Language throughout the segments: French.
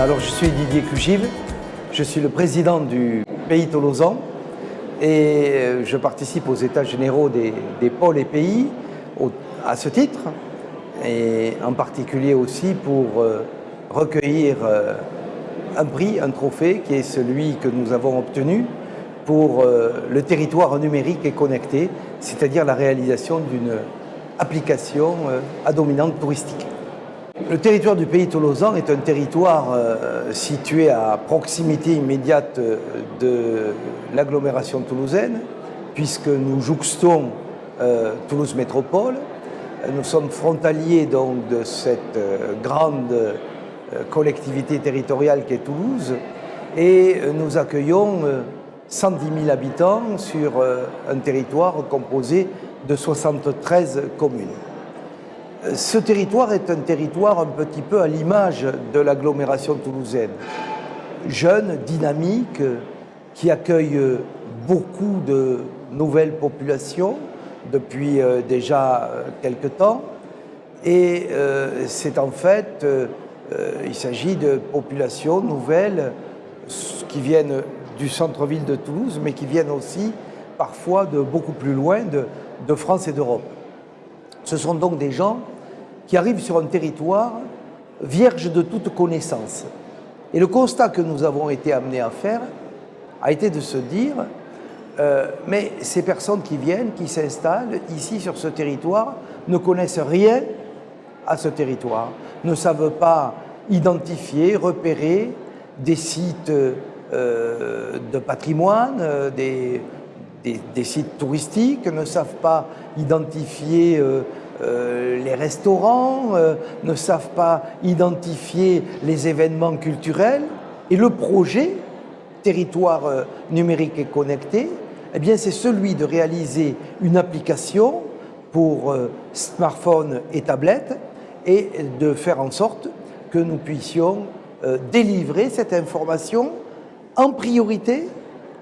Alors je suis Didier Cugive, je suis le président du Pays Tolosan et je participe aux états généraux des pôles et pays à ce titre, et en particulier aussi pour recueillir un prix, un trophée qui est celui que nous avons obtenu pour le territoire numérique et connecté, c'est-à-dire la réalisation d'une application à dominante touristique. Le territoire du Pays Tolosan est un territoire situé à proximité immédiate de l'agglomération toulousaine, puisque nous jouxtons Toulouse Métropole. Nous sommes frontaliers donc de cette grande collectivité territoriale qu'est Toulouse, et nous accueillons 110 000 habitants sur un territoire composé de 73 communes. Ce territoire est un territoire un petit peu à l'image de l'agglomération toulousaine. Jeune, dynamique, qui accueille beaucoup de nouvelles populations depuis déjà quelque temps. Et c'est en fait, il s'agit de populations nouvelles qui viennent du centre-ville de Toulouse, mais qui viennent aussi parfois de beaucoup plus loin, de France et d'Europe. Ce sont donc des gens qui arrivent sur un territoire vierge de toute connaissance. Et le constat que nous avons été amenés à faire a été de se dire mais ces personnes qui viennent, qui s'installent ici sur ce territoire, ne connaissent rien à ce territoire, ne savent pas identifier, repérer des sites de patrimoine, des sites touristiques, ne savent pas identifier les restaurants, ne savent pas identifier les événements culturels. Et le projet Territoire numérique et connecté, eh bien, c'est celui de réaliser une application pour smartphones et tablettes et de faire en sorte que nous puissions délivrer cette information en priorité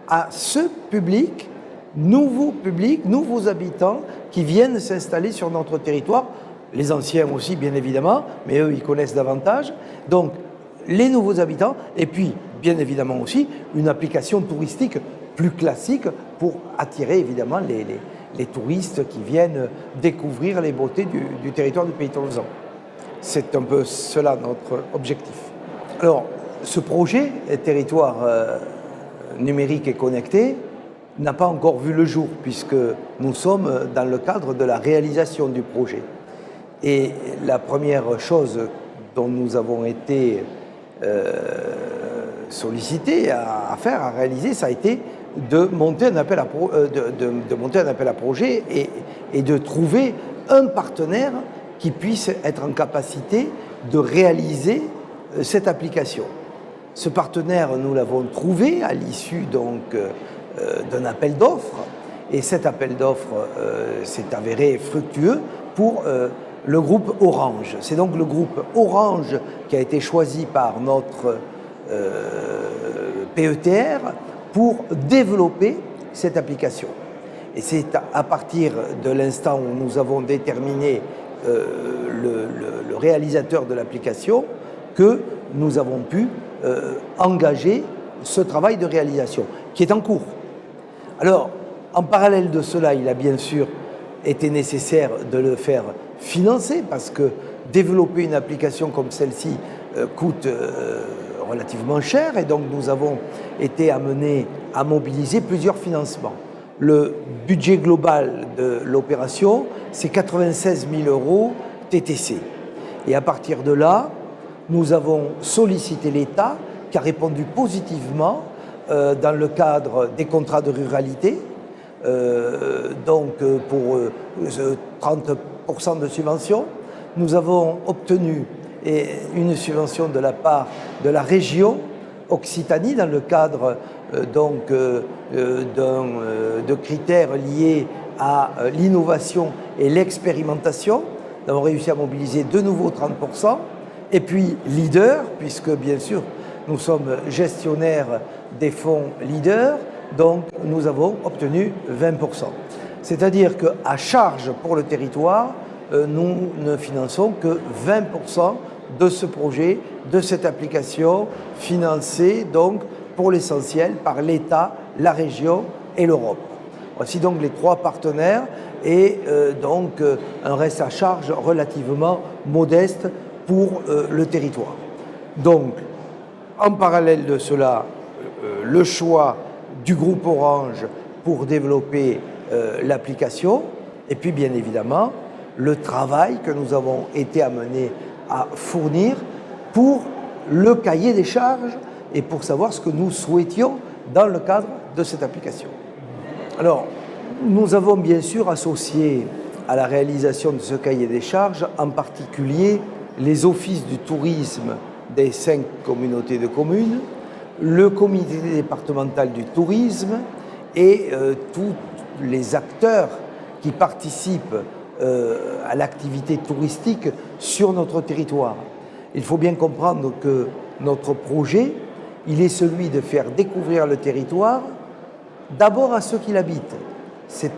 à ce public, nouveaux habitants qui viennent s'installer sur notre territoire, les anciens aussi bien évidemment, mais eux ils connaissent davantage, donc les nouveaux habitants, et puis bien évidemment aussi une application touristique plus classique pour attirer évidemment les touristes qui viennent découvrir les beautés du territoire du Pays Tolosan. C'est un peu cela notre objectif. Alors ce projet, territoire numérique et connecté, n'a pas encore vu le jour, puisque nous sommes dans le cadre de la réalisation du projet. Et la première chose dont nous avons été sollicités à faire, à réaliser, ça a été de monter un appel à projet et de trouver un partenaire qui puisse être en capacité de réaliser cette application. Ce partenaire, nous l'avons trouvé à l'issue donc d'un appel d'offres, et cet appel d'offres s'est avéré fructueux pour le groupe Orange. C'est donc le groupe Orange qui a été choisi par notre PETR pour développer cette application. Et c'est à partir de l'instant où nous avons déterminé le réalisateur de l'application que nous avons pu engager ce travail de réalisation, qui est en cours. Alors, en parallèle de cela, il a bien sûr été nécessaire de le faire financer, parce que développer une application comme celle-ci coûte relativement cher, et donc nous avons été amenés à mobiliser plusieurs financements. Le budget global de l'opération, c'est 96 000 € TTC. Et à partir de là, nous avons sollicité l'État, qui a répondu positivement dans le cadre des contrats de ruralité, donc pour 30% de subvention. Nous avons obtenu une subvention de la part de la région Occitanie dans le cadre de critères liés à l'innovation et l'expérimentation. Nous avons réussi à mobiliser de nouveau 30%. Et puis Leader, puisque bien sûr nous sommes gestionnaires des fonds Leader, donc nous avons obtenu 20%. C'est-à-dire qu'à charge pour le territoire, nous ne finançons que 20% de ce projet, de cette application financée donc pour l'essentiel par l'État, la région et l'Europe. Voici donc les 3 partenaires et donc un reste à charge relativement modeste pour le territoire. Donc, en parallèle de cela, le choix du groupe Orange pour développer l'application et puis bien évidemment le travail que nous avons été amenés à fournir pour le cahier des charges et pour savoir ce que nous souhaitions dans le cadre de cette application. Alors, nous avons bien sûr associé à la réalisation de ce cahier des charges, en particulier les offices du tourisme des 5 communautés de communes, le comité départemental du tourisme et tous les acteurs qui participent à l'activité touristique sur notre territoire. Il faut bien comprendre que notre projet, il est celui de faire découvrir le territoire d'abord à ceux qui l'habitent. C'est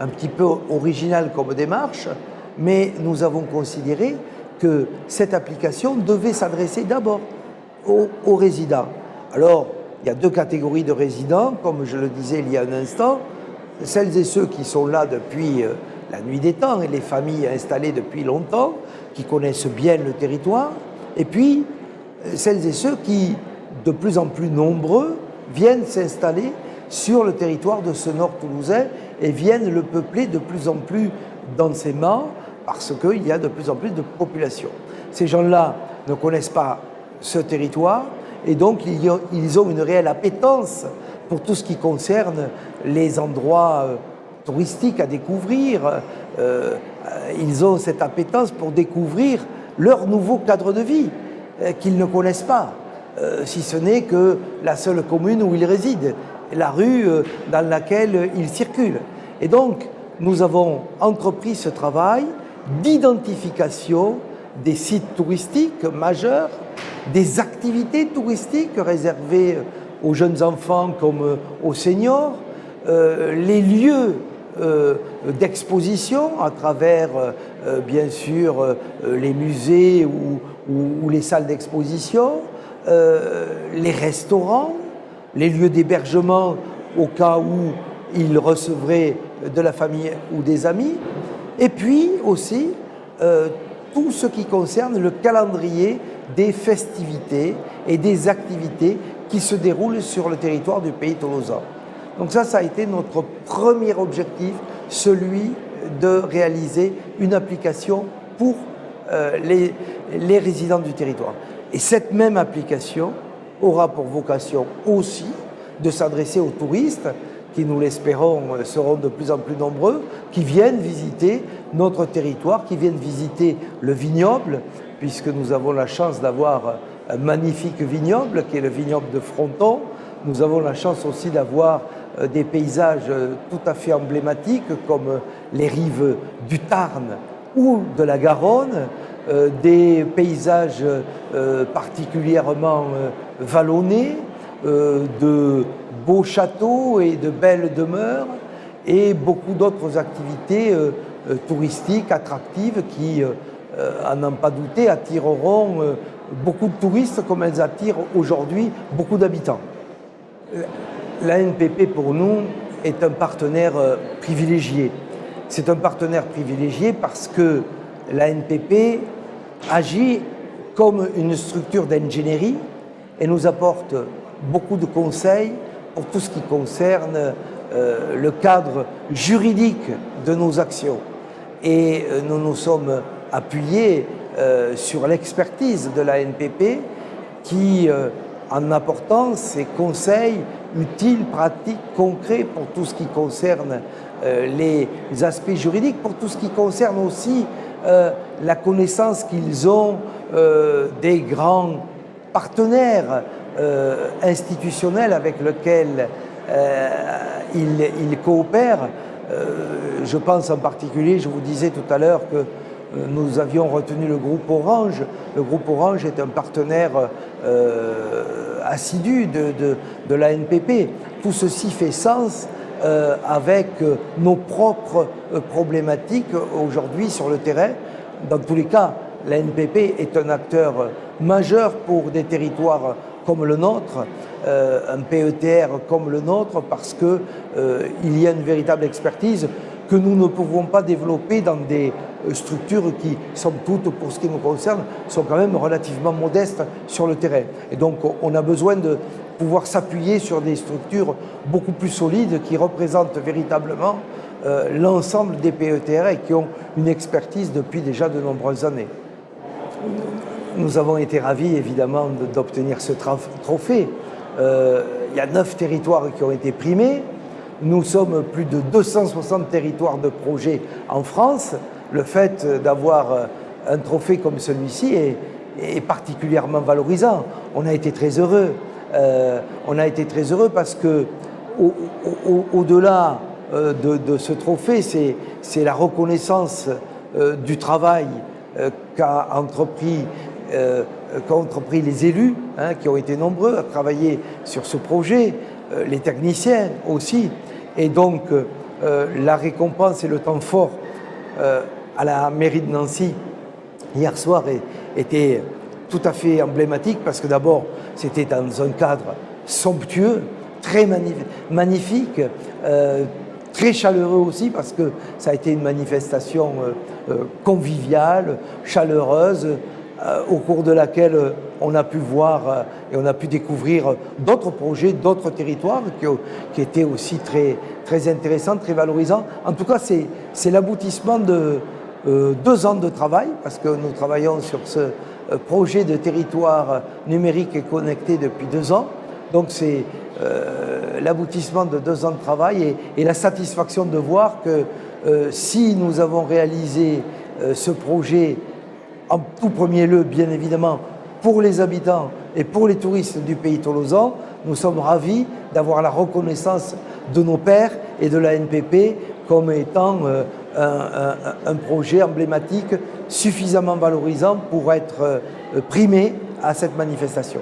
un petit peu original comme démarche, mais nous avons considéré que cette application devait s'adresser d'abord aux résidents. Alors, il y a 2 catégories de résidents, comme je le disais il y a un instant, celles et ceux qui sont là depuis la nuit des temps et les familles installées depuis longtemps, qui connaissent bien le territoire, et puis celles et ceux qui, de plus en plus nombreux, viennent s'installer sur le territoire de ce nord toulousain et viennent le peupler de plus en plus densément parce qu'il y a de plus en plus de population. Ces gens-là ne connaissent pas ce territoire et donc ils ont une réelle appétence pour tout ce qui concerne les endroits touristiques à découvrir. Ils ont cette appétence pour découvrir leur nouveau cadre de vie qu'ils ne connaissent pas, si ce n'est que la seule commune où ils résident, la rue dans laquelle ils circulent. Et donc, nous avons entrepris ce travail d'identification des sites touristiques majeurs, des activités touristiques réservées aux jeunes enfants comme aux seniors, les lieux d'exposition à travers, bien sûr, les musées ou les salles d'exposition, les restaurants, les lieux d'hébergement au cas où ils recevraient de la famille ou des amis, et puis aussi tout ce qui concerne le calendrier des festivités et des activités qui se déroulent sur le territoire du pays tolosan. Donc ça a été notre premier objectif, celui de réaliser une application pour les résidents du territoire. Et cette même application aura pour vocation aussi de s'adresser aux touristes qui, nous l'espérons, seront de plus en plus nombreux, qui viennent visiter notre territoire, qui viennent visiter le vignoble, puisque nous avons la chance d'avoir un magnifique vignoble, qui est le vignoble de Fronton. Nous avons la chance aussi d'avoir des paysages tout à fait emblématiques, comme les rives du Tarn ou de la Garonne, des paysages particulièrement vallonnés, de beaux châteaux et de belles demeures, et beaucoup d'autres activités touristiques attractives qui, à n'en pas douter, attireront beaucoup de touristes comme elles attirent aujourd'hui beaucoup d'habitants. L'ANPP pour nous est un partenaire privilégié. C'est un partenaire privilégié parce que l'ANPP agit comme une structure d'ingénierie et nous apporte beaucoup de conseils pour tout ce qui concerne le cadre juridique de nos actions. Et nous nous sommes appuyés sur l'expertise de l'ANPP qui, en apportant ses conseils utiles, pratiques, concrets pour tout ce qui concerne les aspects juridiques, pour tout ce qui concerne aussi la connaissance qu'ils ont des grands partenaires institutionnels avec lesquels ils coopèrent. Je pense en particulier, je vous disais tout à l'heure que nous avions retenu le groupe Orange. Le groupe Orange est un partenaire assidu de l'ANPP. Tout ceci fait sens avec nos propres problématiques aujourd'hui sur le terrain. Dans tous les cas, la NPP est un acteur majeur pour des territoires comme le nôtre, un PETR comme le nôtre, parce qu'il y a une véritable expertise que nous ne pouvons pas développer dans des structures qui, somme toute, pour ce qui nous concerne, sont quand même relativement modestes sur le terrain. Et donc on a besoin de pouvoir s'appuyer sur des structures beaucoup plus solides qui représentent véritablement l'ensemble des PETR et qui ont une expertise depuis déjà de nombreuses années. Nous avons été ravis évidemment d'obtenir ce trophée. Il y a 9 territoires qui ont été primés. Nous sommes plus de 260 territoires de projets en France. Le fait d'avoir un trophée comme celui-ci est particulièrement valorisant. On a été très heureux. Parce que au-delà de ce trophée, c'est la reconnaissance du travail qu'ont entrepris les élus, qui ont été nombreux à travailler sur ce projet, les techniciens aussi. Et donc, la récompense et le temps fort à la mairie de Nancy hier soir était tout à fait emblématique parce que d'abord, c'était dans un cadre somptueux, très magnifique, très chaleureux aussi parce que ça a été une manifestation conviviale, chaleureuse, au cours de laquelle on a pu voir et on a pu découvrir d'autres projets, d'autres territoires qui étaient aussi très, très intéressants, très valorisants. En tout cas, c'est l'aboutissement de 2 ans de travail, parce que nous travaillons sur ce projet de territoire numérique et connecté depuis 2 ans. Donc c'est l'aboutissement de 2 ans de travail et la satisfaction de voir que si nous avons réalisé ce projet en tout premier lieu, bien évidemment, pour les habitants et pour les touristes du pays tolosan, nous sommes ravis d'avoir la reconnaissance de nos pairs et de la NPP comme étant un projet emblématique suffisamment valorisant pour être primé à cette manifestation.